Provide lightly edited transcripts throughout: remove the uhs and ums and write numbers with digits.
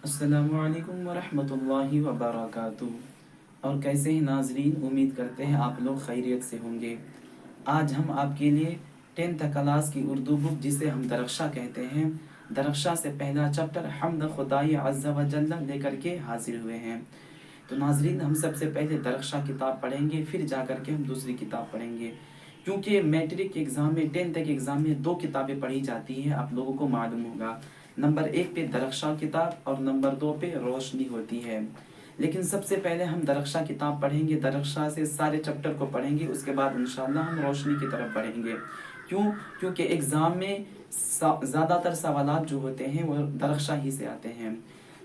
अस्सलामु अलैकुम वरहमतुल्लाहि वबरकातुहू। और कैसे हैं नाजरीन, उम्मीद करते हैं आप लोग खैरियत से होंगे। आज हम आपके लिए 10th क्लास की उर्दू बुक जिसे हम दरख्शा कहते हैं, दरख्शा से पहला चैप्टर हमद खुदाई अज़्ज़ा व जल्ल लेकर के हाजिर हुए हैं। तो नाजरीन, हम सबसे पहले दरख्शा किताब पढ़ेंगे, फिर जा कर के हम दूसरी किताब पढ़ेंगे। क्योंकि मैट्रिक एग्ज़ाम में 10th के एग्ज़ाम में दो किताबें पढ़ी जाती हैं, आप लोगों को मालूम होगा। नंबर 1 पे दरख्शा किताब और नंबर 2 पे रोशनी होती है। लेकिन सबसे पहले हम दरख्शा किताब पढ़ेंगे, दरख्शा से सारे चैप्टर को पढ़ेंगे, उसके बाद इंशाल्लाह हम रोशनी की तरफ बढ़ेंगे। क्यों? क्योंकि एग्ज़ाम में ज़्यादातर सवालात जो होते हैं वो दरख्शा ही से आते हैं।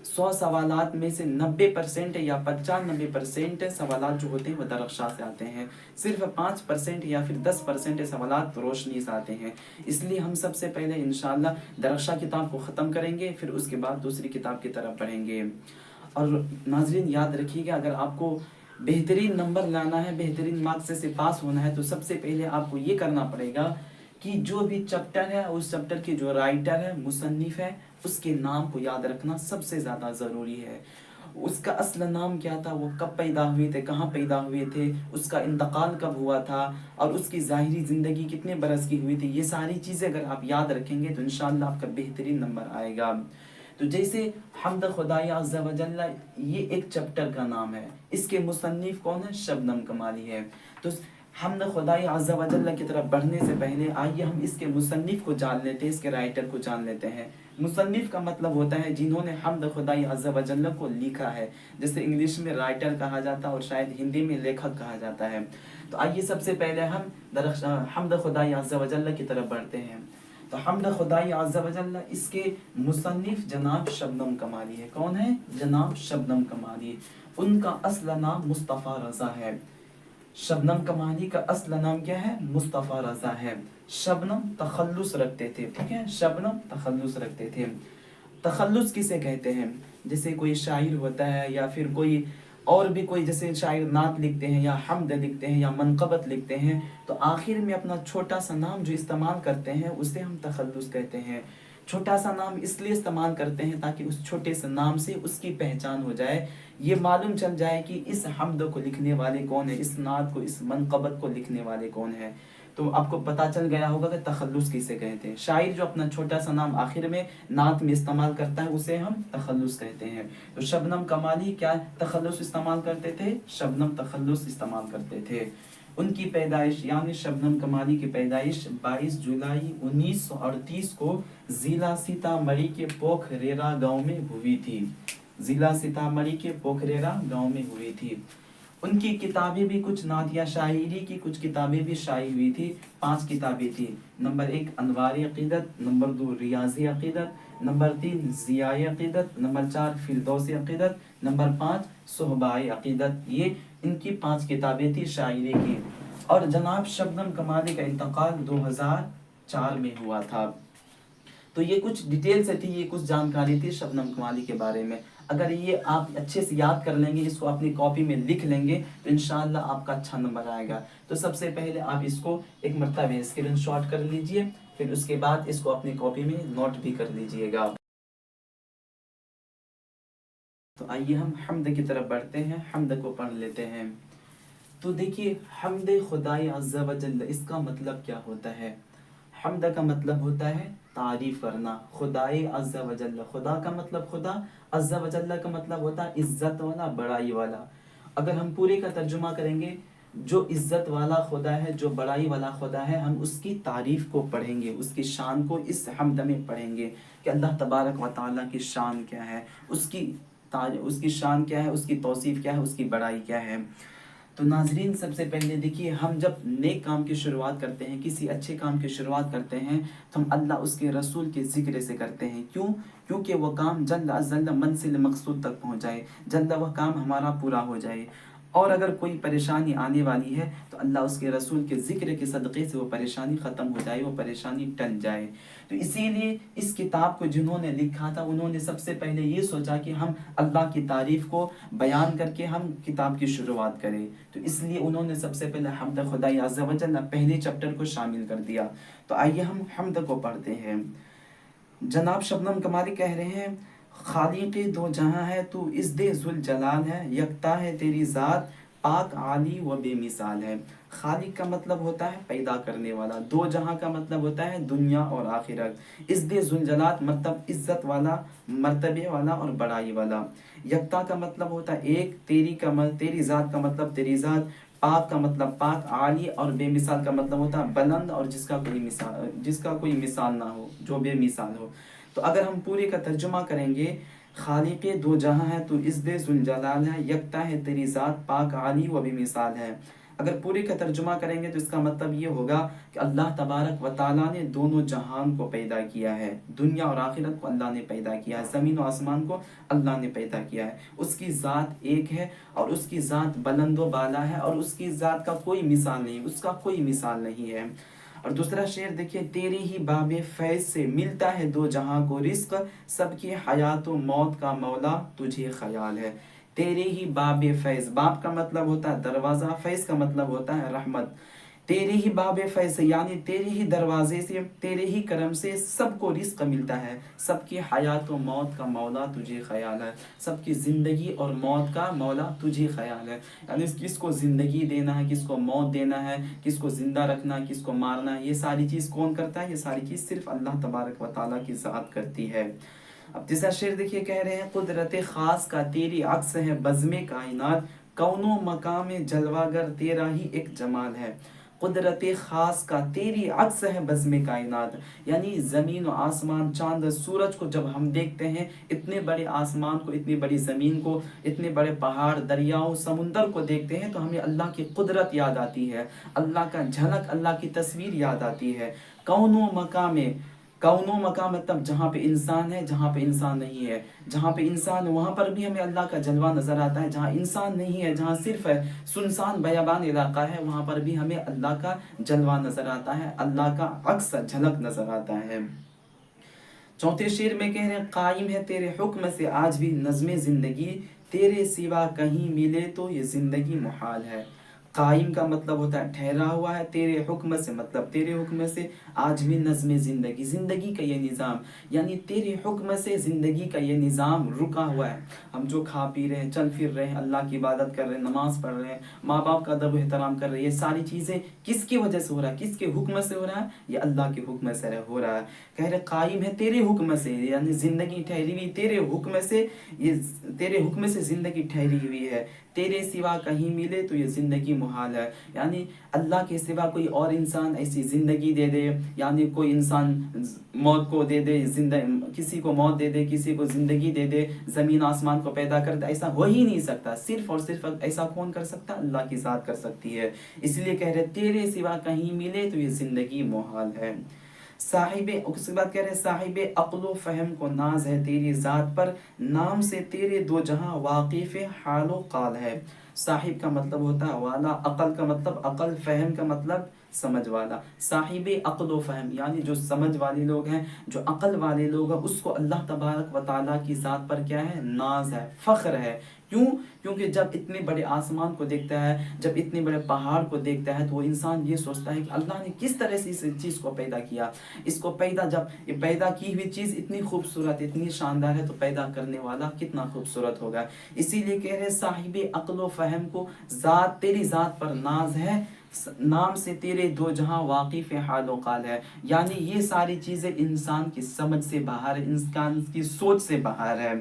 100 सवालात में से 90% या 95% सवालात जो होते हैं वो दरख्शा से आते हैं। सिर्फ 5% या फिर 10% सवालात रोशनी से आते हैं। इसलिए हम सबसे पहले इंशाल्लाह दरख्शा किताब को ख़त्म करेंगे, फिर उसके बाद दूसरी किताब की तरफ बढ़ेंगे। और नाजरीन याद रखिएगा, अगर आपको बेहतरीन नंबर लाना है, बेहतरीन मार्क्स से पास होना है, तो सबसे पहले आपको ये करना पड़ेगा कि जो भी चैप्टर है उस चैप्टर के जो राइटर है, मुसन्निफ है, उसके नाम को याद रखना सबसे ज़्यादा ज़रूरी है। उसका असल नाम क्या था, वो कब पैदा हुए थे, कहाँ पैदा हुए थे, उसका इंतकाल कब हुआ था, और उसकी ज़ाहिरी ज़िंदगी कितने बरस की हुई थी, ये सारी चीज़ें अगर आप याद रखेंगे तो इंशाअल्लाह आपका बेहतरीन नंबर आएगा। तो जैसे हमद खुदाई अज़्ज़ा व जल्ल, ये एक चैप्टर का नाम है, इसके मुसन्निफ कौन है? शबनम कमाली है। तो हमद खुदाई अज़्ज़ा व जल्ल की तरफ बढ़ने से पहले आइए हम इसके मुसन्निफ को जान लेते हैं, इसके राइटर को जान लेते हैं। मुसन्निफ का मतलब होता है जिन्होंने हमद खुदाई अज़्ज़ा व जल्ल को लिखा है, जैसे इंग्लिश में राइटर कहा जाता है और शायद हिंदी में लेखक कहा जाता है। तो आइए सबसे पहले हम हमद खुदाई अज़्ज़ा व जल्ल की तरफ बढ़ते हैं। तो हमद खुदाई अज़्ज़ा व जल्ल, इसके मुसन्निफ जनाब शबनम कमाली है। कौन है? जनाब शबनम कमाली। उनका असला नाम मुस्तफ़ा रज़ा है। शबनम कमाली का असला नाम क्या है? मुस्तफ़ा रज़ा है। शबनम तखल्लुस रखते थे, ठीक है, शबनम तखल्लुस रखते थे। तखल्लुस किसे कहते हैं? जैसे कोई शायर होता है या फिर कोई और भी कोई, जैसे शायर नात लिखते हैं या हमद लिखते हैं या मनक़बत लिखते हैं, तो आखिर में अपना छोटा सा नाम जो इस्तेमाल करते हैं उसे हम तखल्लुस कहते हैं। छोटा सा नाम इसलिए इस्तेमाल करते हैं ताकि उस छोटे से नाम से उसकी पहचान हो जाए, ये मालूम चल जाए कि इस हमद को लिखने वाले कौन है, इस नात को, इस मनक़बत को लिखने वाले कौन है। तो आपको पता चल गया होगा कि तखल्लुस किसे कहते हैं। शायर जो अपना छोटा सा नाम आखिर में नात में इस्तेमाल करता है उसे हम तखल्लुस कहते हैं। तो शबनम कमाली क्या तखल्लुस इस्तेमाल करते थे? शबनम तखल्लुस इस्तेमाल करते थे। उनकी पैदाइश यानी शबनम कमाली की पैदाइश 22 जुलाई 1938 को ज़िला सीतामढ़ी के पोखरेरा गांव में हुई थी। ज़िला सीतामढ़ी के पोखरेरा गांव में हुई थी। उनकी किताबें भी कुछ नातिया शायरी की कुछ किताबें भी शायी हुई थी। 5 किताबें थी। नंबर 1 अनवार अक़ीदत, नंबर 2 रियाज़ी अक़ीदत, नंबर 3 ज़ियाए अक़ीदत, नंबर 4 फिरदौस अक़ीदत, नंबर 5 सुहबाए अक़ीदत। ये इनकी 5 किताबें थी शायरी की। और जनाब शबनम कमाली का इंतकाल 2004 में हुआ था। तो ये कुछ डिटेल से थी, ये कुछ जानकारी थी शबनम कमाली के बारे में। अगर ये आप अच्छे से याद कर लेंगे, इसको अपनी कॉपी में लिख लेंगे, तो इंशाअल्लाह आपका अच्छा नंबर आएगा। तो सबसे पहले आप इसको एक मरतबा स्क्रीनशॉट कर लीजिए, फिर उसके बाद इसको अपनी कॉपी में नोट भी कर लीजिएगा। तो आइए हम हमद की तरफ बढ़ते हैं, हमद को पढ़ लेते हैं। तो देखिए, हमद खुदाई अज़्ज़ा व जल्ल, इसका मतलब क्या होता है? हमद का मतलब होता है तारीफ करना। खुदाई अज़्ज़ा व जल्ल, खुदा का मतलब खुदा, अज़्ज़ा व जल्ल का मतलब होता है इज्जत वाला, बड़ाई वाला। अगर हम पूरे का तर्जुमा करेंगे, जो इज्जत वाला खुदा है, जो बड़ाई वाला खुदा है, हम उसकी तारीफ को पढ़ेंगे, उसकी शान को इस हमद में पढ़ेंगे कि अल्लाह तबारक व तआला की शान क्या है, उसकी शान क्या है, उसकी तौसीफ क्या है, उसकी बड़ाई क्या है। तो नाजरीन, सबसे पहले देखिए, हम जब नेक काम की शुरुआत करते हैं, किसी अच्छे काम की शुरुआत करते हैं, तो हम अल्लाह उसके रसूल के ज़िक्र से करते हैं। क्यों? क्योंकि वह काम जल्द अज़ जल्द मंजिल मकसूद तक पहुँच जाए, जल्द वह काम हमारा पूरा हो जाए। और अगर कोई परेशानी आने वाली है तो अल्लाह उसके रसूल के ज़िक्र के सदक़े से वो परेशानी ख़त्म हो जाए, वो परेशानी टल जाए। तो इसीलिए इस किताब को जिन्होंने लिखा था, उन्होंने सबसे पहले ये सोचा कि हम अल्लाह की तारीफ़ को बयान करके हम किताब की शुरुआत करें। तो इसलिए उन्होंने सबसे पहले हमद खुदाई अज़्ज़ा व जल्ल पहले चैप्टर को शामिल कर दिया। तो आइए हम हमद को पढ़ते हैं। जनाब शबनम कमाली कह रहे हैं, खालिक दो जहां है तू इस दे जुल जलाल है, यकता है तेरी ज़ात पाक आली व बेमिसाल है। खालिक का मतलब होता है पैदा करने वाला, दो जहां का मतलब होता है दुनिया और आखिरत, इस दे जुल जलाल मतलब इज्जत वाला, मर्तबे वाला और बड़ाई वाला। यकता का मतलब होता है एक, तेरी ज़ात का मतलब तेरी ज़ात, पाक का मतलब पाक, आली और बेमिसाल का मतलब होता है बुलंद और जिसका कोई मिसाल ना हो, जो बेमिसाल हो। तो अगर हम पूरे का तर्जुमा करेंगे, खालिक दो जहां है तू इज़्ज़े ज़ुल जलाल है, यकता है तेरी ज़ात पाक आली व बेमिसाल है। अगर पूरे का तर्जुमा करेंगे तो इसका मतलब ये होगा कि अल्लाह तबारक व ताला ने दोनों जहान को पैदा किया है, दुनिया और आखिरत को अल्लाह ने पैदा किया है, ज़मीन और आसमान को अल्लाह ने पैदा किया है। उसकी ज़ात एक है और उसकी ज़ात बुलंद व बाला है और उसकी ज़ात का कोई मिसाल नहीं, उसका कोई मिसाल नहीं है। और दूसरा शेर देखिए, तेरे ही बाबे फैज़ से मिलता है दो जहां को रिस्क, सबकी हयात व मौत का मौला तुझे ख्याल है। तेरे ही बाबे फैज़, बाब का मतलब होता है दरवाज़ा, फैज़ का मतलब होता है रहमत। तेरे ही बाबे फैज़ से यानी तेरे ही दरवाजे से, तेरे ही करम से सबको रिस्क मिलता है, सबकी हयात व मौत का मौला तुझे ख्याल है, सबकी ज़िंदगी और मौत का मौला तुझे ख्याल है। यानी किसको ज़िंदगी देना है, किसको मौत देना है, किसको ज़िंदा रखना है, किसको मारना है, ये सारी चीज़ कौन करता है? ये सारी चीज़ सिर्फ अल्लाह तबारक व ताला की ज़ात करती है। अब तीसरा शेर देखिए, कह रहे हैं कुदरत ख़ास का तेरी अक्स है बज़्म कायनात, कौनो मकाम जलवागर तेरा ही एक जमाल है। कुदरत ख़ास का तेरी अक्स है बज़्म कायनात, यानी ज़मीन और आसमान, चांद सूरज को जब हम देखते हैं, इतने बड़े आसमान को, इतनी बड़ी ज़मीन को, इतने बड़े पहाड़ दरियाओं समुंदर को देखते हैं तो हमें अल्लाह की कुदरत याद आती है, अल्लाह का झलक, अल्लाह की तस्वीर याद आती है। कौनो मकाम, कौनो मकाम मतलब जहाँ पे इंसान है, जहाँ पे इंसान नहीं है, जहाँ पे इंसान है वहाँ पर भी हमें अल्लाह का जलवा नज़र आता है, जहाँ इंसान नहीं है, जहाँ सिर्फ है सुनसान बयाबान इलाका है, वहाँ पर भी हमें अल्लाह का जलवा नज़र आता है, अल्लाह का अक्स झलक नज़र आता है। चौथे शेर में कह रहे हैं, कायम है तेरे हुक्म से आज भी नज़्म ज़िंदगी, तेरे सिवा कहीं मिले तो ये ज़िंदगी मुहाल है। कायम का मतलब होता है ठहरा हुआ है, तेरे हुक्म से मतलब तेरे हुक्म से आज भी नज़्म ज़िंदगी, ज़िंदगी का ये निज़ाम, यानी तेरे हुक्म से ज़िंदगी का ये निज़ाम रुका हुआ है। हम जो खा पी रहे हैं, चल फिर रहे हैं, अल्लाह की इबादत कर रहे हैं, नमाज़ पढ़ रहे हैं, माँ बाप का अदब एहतराम कर रहे हैं, ये सारी चीज़ें किसकी वजह से हो रहा है, किसके हुक्म से हो रहा है? ये अल्लाह के हुक्म से हो रहा है। कह रहे कायम है तेरे हुक्म से, यानी ज़िंदगी ठहरी हुई तेरे हुक्म से, ये तेरे हुक्म से ज़िंदगी ठहरी हुई है, तेरे सिवा कहीं मिले तो ये ज़िंदगी मुहाल है। यानी अल्लाह के सिवा कोई और इंसान ऐसी ज़िंदगी दे दे, यानी कोई इंसान मौत को दे दे, किसी को मौत दे दे, किसी को ज़िंदगी दे दे, ज़मीन आसमान को पैदा कर दे, ऐसा हो ही नहीं सकता। सिर्फ और सिर्फ ऐसा कौन कर सकता? अल्लाह की ज़ात कर सकती है। इसलिए कह रहे तेरे सिवा कहीं मिले तो ये ज़िंदगी मुहाल है। साहिबे, उसके बाद कह रहे हैं साहिबे अक्ल फ़हम को नाज है तेरी ज़ात पर, नाम से तेरे दो जहां वाकिफ़ हालो काल है। साहिब का मतलब होता है वाला, अकल का मतलब अकल, फ़हम का मतलब समझ वाला। साहिबे अक्ल फ़हम यानी जो समझ वाले लोग हैं, जो अकल वाले लोग हैं, उसको अल्लाह तबारक व ताला की ज़ात पर क्या है? नाज है, फ़ख्र है। क्यों? क्योंकि जब इतने बड़े आसमान को देखता है, जब इतने बड़े पहाड़ को देखता है, तो वो इंसान ये सोचता है कि अल्लाह ने किस तरह से इस चीज़ को पैदा किया। इसको पैदा, जब ये पैदा की हुई चीज़ इतनी खूबसूरत, इतनी शानदार है, तो पैदा करने वाला कितना खूबसूरत होगा। इसीलिए कह रहे साहिबे अक्ल व फ़हम को ज़ात, तेरी ज़ात पर नाज है, नाम से तेरे दो जहां वाकिफ़ हाल व काल है। यानी ये सारी चीज़ें इंसान की समझ से बाहर है, इंसान की सोच से बाहर है।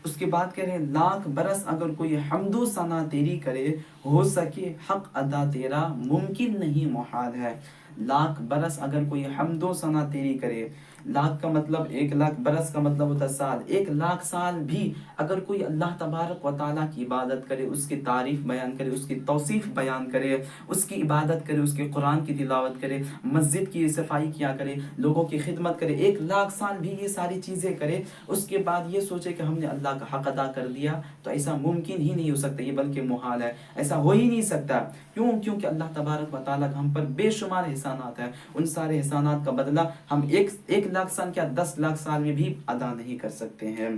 उसके बाद कह रहे हैं लाख बरस अगर कोई हम्दो सना तेरी करे, हो सके हक अदा तेरा मुमकिन नहीं मुहाल है। लाख बरस अगर कोई हम्दो सना तेरी करे, लाख का मतलब 1 लाख, बरस का मतलब होता है साल, 1 लाख साल भी अगर कोई अल्लाह तबारक व ताला की इबादत करे, उसकी तारीफ़ बयान करे, उसकी तौसीफ़ बयान करे, उसकी इबादत करे, उसके कुरान की तिलावत करे, मस्जिद की सफाई किया करे, लोगों की खिदमत करे, 1 लाख साल भी ये सारी चीज़ें करे, उसके बाद ये सोचे कि हमने अल्लाह का हक अदा कर दिया, तो ऐसा मुमकिन ही नहीं हो सकता, ये बल्कि मुहाल है, ऐसा हो ही नहीं सकता। क्यों? क्योंकि अल्लाह तबारक व ताला का हम पर बेशुमार एहसानात हैं, उन सारे एहसानात का बदला हम एक लाख साल क्या 10 लाख साल में भी अदा नहीं कर सकते हैं।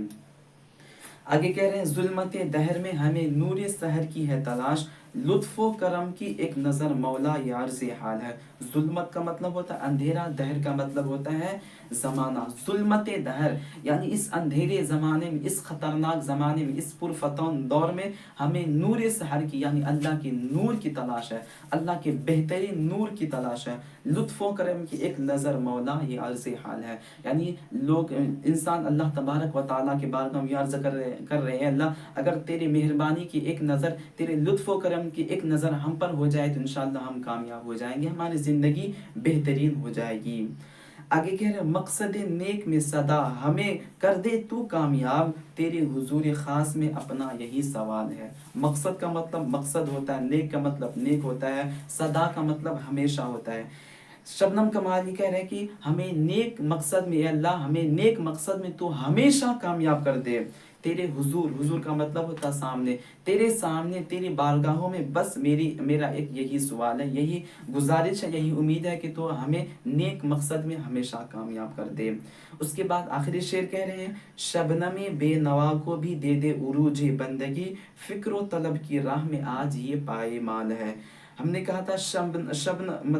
आगे कह रहे हैं जुल्मत दहर में हमें नूर सहर की है तलाश, लुत्फ़ व करम की एक नज़र मौला ये अर्ज़ हाल है। जुल्मत का मतलब होता है अंधेरा, दहर का मतलब होता है ज़माना। जुल्मत दहर यानी इस अंधेरे ज़माने में, इस ख़तरनाक ज़माने में, इस पुरफतन दौर में हमें नूर सहर की यानी अल्लाह के नूर की तलाश है, अल्लाह के बेहतरीन नूर की तलाश है। लुत्फ़ व करम की एक नज़र मौला ये अर्ज़ हाल है। यानी लोग इंसान अल्लाह तबारक व तआला के बारगाह में अर्ज़ कर रहे हैं, अल्लाह अगर तेरी मेहरबानी की एक नज़र, तेरे लुत्फ़ व करम की एक नज़र हम पर हो जाए तो इंशाअल्लाह हम कामयाब हो जाएंगे, हमारी ज़िंदगी बेहतरीन हो जाएगी। आगे कह रहे मकसद नेक में सदा हमें कर दे तू कामयाब, तेरे हुजूर ख़ास में अपना यही सवाल है। मकसद का मतलब मकसद होता है, नेक का मतलब नेक होता है, सदा का मतलब हमेशा होता है। शबनम कमाली कह रहे हैं कि हमें नेक मकसद में, अल्लाह हमें नेक मकसद में तू हमेशा कामयाब कर दे। तेरे हुजूर, हुजूर का मतलब होता सामने, तेरे सामने तेरी बारगाहों में बस मेरा एक यही सवाल है, यही गुजारिश है, यही उम्मीद है कि तो हमें नेक मकसद में हमेशा कामयाब कर दे। उसके बाद आखिरी शेर कह रहे हैं शबनम बेनवा को भी दे दे उरूज बंदगी, फिक्र तलब की राह में आज ये पाए माल है। हमने कहा था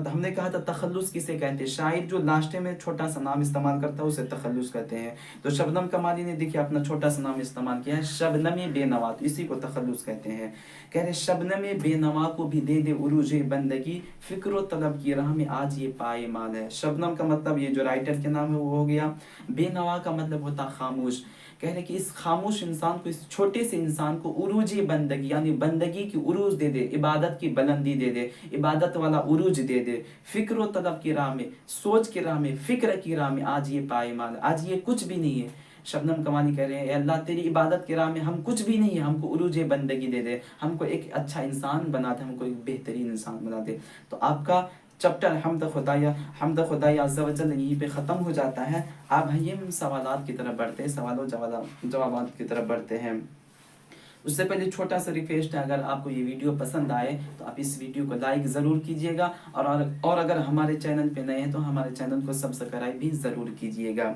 हमने कहा था तखल्लुस किसे कहते हैं, शायर जो लास्ट में छोटा सा नाम इस्तेमाल करता है उसे तखल्लुस कहते हैं। तो शबनम कमाली ने देखिए अपना छोटा सा नाम इस्तेमाल किया है शबनम बेनवा, तो इसी को तखल्लुस कहते हैं। कह रहे शबनम बेनवा को भी दे दे उरूज बंदगी, फिक्र तलब की राह में आज ये पाए माल है। शबनम का मतलब ये जो राइटर के नाम है वो हो गया, बेनवा का मतलब होता खामोश। कह रहे कि इस खामोश इंसान को, इस छोटे से इंसान को उरूज बंदगी यानी बंदगी की उरूज दे दे, इबादत की बुलंदी दे दे, इबादत वाला उरूज दे दे, फिक्र व तलब की राह में, सोच की राह में, फिक्र की राह में आज ये पाए माल, आज ये कुछ भी नहीं है। शबनम कमाली कह रहे हैं अल्लाह तेरी इबादत की राह में हम कुछ भी नहीं है, हमको उरूज बंदगी दे दे, हमको एक अच्छा इंसान बना दे, हमको एक बेहतरीन इंसान बना दे। तो आपका चैप्टर हमद खुदाई अज़्ज़ा व जल यहीं पे ख़त्म हो जाता है। आप आइए हम सवालात की तरफ बढ़ते हैं, सवालों जवाबात की तरफ बढ़ते हैं। उससे पहले छोटा सा रिक्वेस्ट है, अगर आपको ये वीडियो पसंद आए तो आप इस वीडियो को लाइक ज़रूर कीजिएगा, और अगर हमारे चैनल पे नए हैं तो हमारे चैनल को सब्सक्राइब भी ज़रूर कीजिएगा।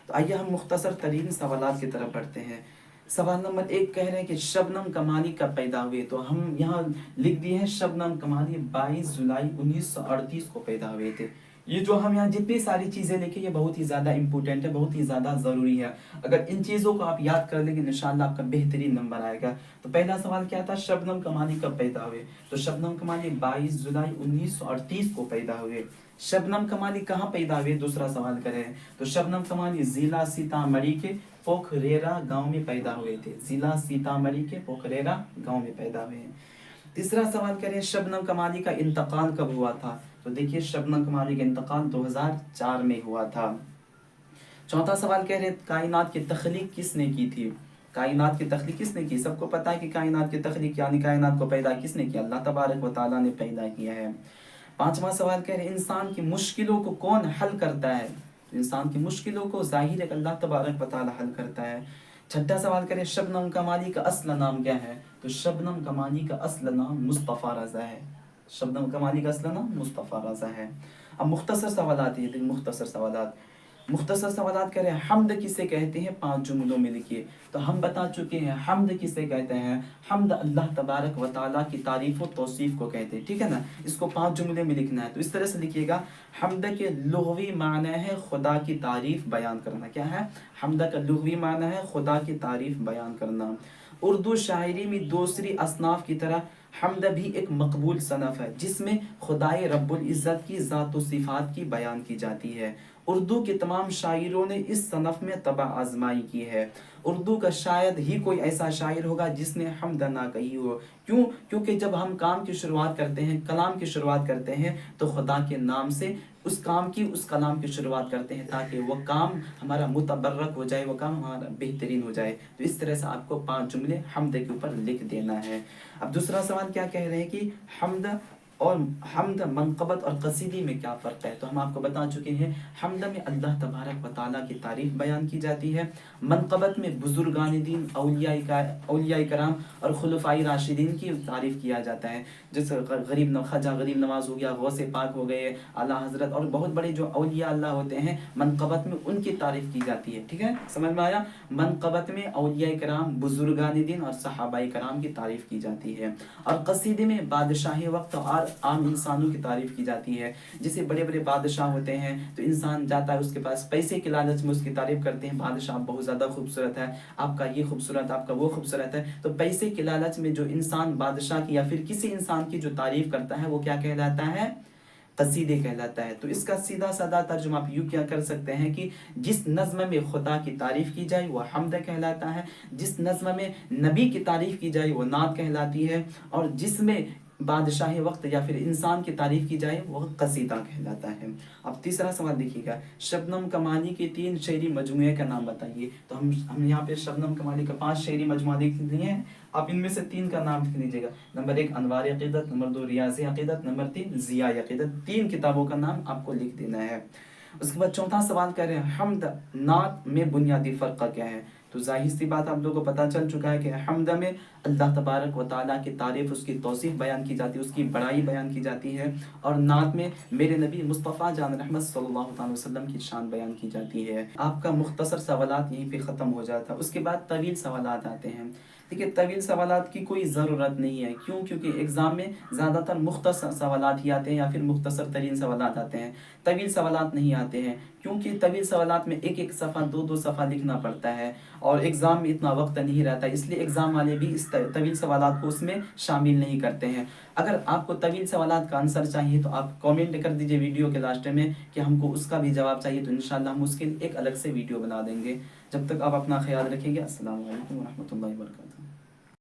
तो आइए हम मुख्तसर तरीन सवालात की तरफ बढ़ते हैं। सवाल नंबर 1 कह रहे हैं कि शबनम कमाली कब पैदा हुए, तो हम यहाँ लिख दिए हैं शबनम कमाली 22 जुलाई 1938 को पैदा हुए थे। ये जो हम यहाँ जितनी सारी चीज़ें लिखे ये बहुत ही ज़्यादा इंपॉर्टेंट है, बहुत ही ज़्यादा ज़रूरी है। अगर इन चीज़ों को आप याद कर लेंगे इंशाअल्लाह आपका बेहतरीन नंबर आएगा। तो पहला सवाल क्या था, शबनम कमाली कब पैदा हुए, तो शबनम कमाली 22 जुलाई 1938 को पैदा हुए। शबनम कमाली कहाँ पैदा हुए, दूसरा सवाल करें तो शबनम कमाली जिला सीतामढ़ी के पोखरेरा गांव में पैदा हुए थे। जिला सीतामढ़ी के पोखरेरा गांव में पैदा हुए हैं। तीसरा सवाल करें शबनम कमाली का इंतकाल कब हुआ था, तो देखिए शबनम कमाली का इंतकाल 2004 में हुआ था। चौथा सवाल कह रहे कायनात की तख्लीक किसने की थी, कायनात की तख्लीक किसने की, सबको पता है कि कायनात की तख्लीक यानी कायनात को पैदा किसने किया, अल्लाह तबारक व तआला ने पैदा किया है। पांचवा सवाल कह रहे इंसान की मुश्किलों को कौन हल करता है, इंसान की मुश्किलों को जाहिर है अल्लाह तबारक व तआला हल करता है। छठा सवाल करें शबनम कमाली का असल नाम क्या है, तो शबनम कमाली का असल नाम मुस्तफ़ा रज़ा है। शबनम कमाली का असल नाम मुस्तफ़ा रज़ा है। अब मुख्तसर सवालात ये मुख्तसर सवालात कह रहे हैं हम्द किसे कहते हैं, 5 जुमलों में लिखिए। तो हम बता चुके हैं हम्द किसे कहते हैं, हम्द अल्लाह तबारक व तआला की तारीफ़ व तौसीफ़ को कहते हैं, ठीक है ना। इसको 5 जुमले में लिखना है, तो इस तरह से लिखिएगा हम्द के लुग़वी माना है खुदा की तारीफ़ बयान करना। क्या है, हम्द का लुग़वी माना है खुदा की तारीफ़ बयान करना। उर्दू शायरी में दूसरी असनाफ की तरह हम्द भी एक मकबूल सनफ़ है जिसमें खुदाए रब्बुल इज़्ज़त की ज़ात व सिफ़ात की बयान की जाती है। उर्दू के तमाम शायरों ने इस सनफ़ में तबा आजमाई की है। उर्दू का शायद ही कोई ऐसा शायर होगा जिसने हम्द ना कही हो। क्यों, क्योंकि जब हम काम की शुरुआत करते हैं, कलाम की शुरुआत करते हैं तो खुदा के नाम से उस काम की, उस कलाम की शुरुआत करते हैं ताकि वो काम हमारा मुतबर्रक हो जाए, वो काम हमारा बेहतरीन हो जाए। तो इस तरह से आपको 5 जुमले हम्द के ऊपर लिख देना है। अब दूसरा सवाल क्या कह रहे हैं कि हम्द اور حمد، منقبت اور قصیدے میں کیا فرق ہے، تو ہم آپ کو بتا چکے ہیں۔ حمد میں اللہ تبارک و تعالیٰ کی تعریف بیان کی جاتی ہے، منقبت میں بزرگان دین، اولیاء کرام اور خلفائی راشدین کی تعریف کیا جاتا ہے، جیسے خواجہ غریب نواز ہو گیا، غوث پاک ہو گئے، اعلیٰ حضرت اور بہت بڑے جو اولیاء اللہ ہوتے ہیں، منقبت میں ان کی تعریف کی جاتی ہے، ٹھیک ہے، سمجھ میں آیا؟ منقبت میں اولیاء کرام، بزرگان دین اور صحابہ کرام کی تعریف کی جاتی ہے، اور قصیدے میں بادشاہی وقت اور عام انسانوں کی تعریف کی جاتی ہے، جیسے بڑے بڑے بادشاہ ہوتے ہیں تو انسان جاتا ہے اس کے پاس پیسے کے لالچ میں اس کی تعریف کرتے ہیں، بادشاہ بہت زیادہ خوبصورت ہے، آپ کا یہ خوبصورت، آپ کا وہ خوبصورت ہے، تو پیسے کے لالچ میں جو انسان بادشاہ کی یا پھر کسی انسان کی جو تعریف کرتا ہے وہ کیا کہلاتا ہے؟ قصیدے کہلاتا ہے۔ تو اس کا سیدھا سادہ ترجمہ آپ یوں کیا کر سکتے ہیں کہ جس نظم میں خدا کی تعریف کی جائے وہ حمد کہلاتا ہے، جس نظم میں نبی کی تعریف کی جائے وہ نعت کہلاتی ہے، اور جس میں بادشاہ وقت یا پھر انسان کی تعریف کی جائے وہ قصیدہ کہلاتا ہے۔ اب تیسرا سوال دیکھیے گا، شبنم کمالی کے 3 شعری مجموعے کا نام بتائیے، تو ہم یہاں پہ شبنم کمالی کا 5 شعری مجموعہ لکھ لیے ہیں، آپ ان میں سے 3 کا نام لکھ لیجیے گا۔ نمبر 1 انوار عقیدت، نمبر 2 ریاض عقیدت، نمبر 3 ضیاء عقیدت، 3 کتابوں کا نام آپ کو لکھ دینا ہے۔ اس کے بعد چوتھا سوال کہہ رہے ہیں حمد نعت میں بنیادی فرق کیا ہے، تو ظاہر سی بات آپ لوگوں کو پتہ چل چکا ہے کہ حمد میں اللہ تبارک و تعالیٰ کی تعریف، اس کی توصیف بیان کی جاتی ہے، اس کی بڑائی بیان کی جاتی ہے، اور نعت میں میرے نبی مصطفیٰ جان رحمت صلی اللہ علیہ وسلم کی شان بیان کی جاتی ہے۔ آپ کا مختصر سوالات یہیں پہ ختم ہو جاتا ہے، اس کے بعد طویل سوالات آتے ہیں۔ دیکھیے طویل سوالات کی کوئی ضرورت نہیں ہے، کیوں؟ کیونکہ ایگزام میں زیادہ تر مختصر سوالات ہی آتے ہیں یا پھر مختصر ترین سوالات آتے ہیں، طویل سوالات نہیں آتے ہیں، کیونکہ طویل سوالات میں ایک صفحہ 2 صفحہ لکھنا پڑتا ہے، اور ایگزام میں اتنا وقت نہیں رہتا، اس لیے ایگزام والے بھی اس طویل سوالات کو اس میں شامل نہیں کرتے ہیں۔ اگر آپ کو طویل سوالات کا آنسر چاہیے تو آپ کامنٹ کر دیجئے ویڈیو کے لاسٹ میں کہ ہم کو اس کا بھی جواب چاہیے، تو انشاءاللہ ہم اس کے ایک الگ سے ویڈیو بنا دیں گے۔ جب تک آپ اپنا خیال رکھیں گے، السلام علیکم ورحمۃ اللہ وبرکاتہ۔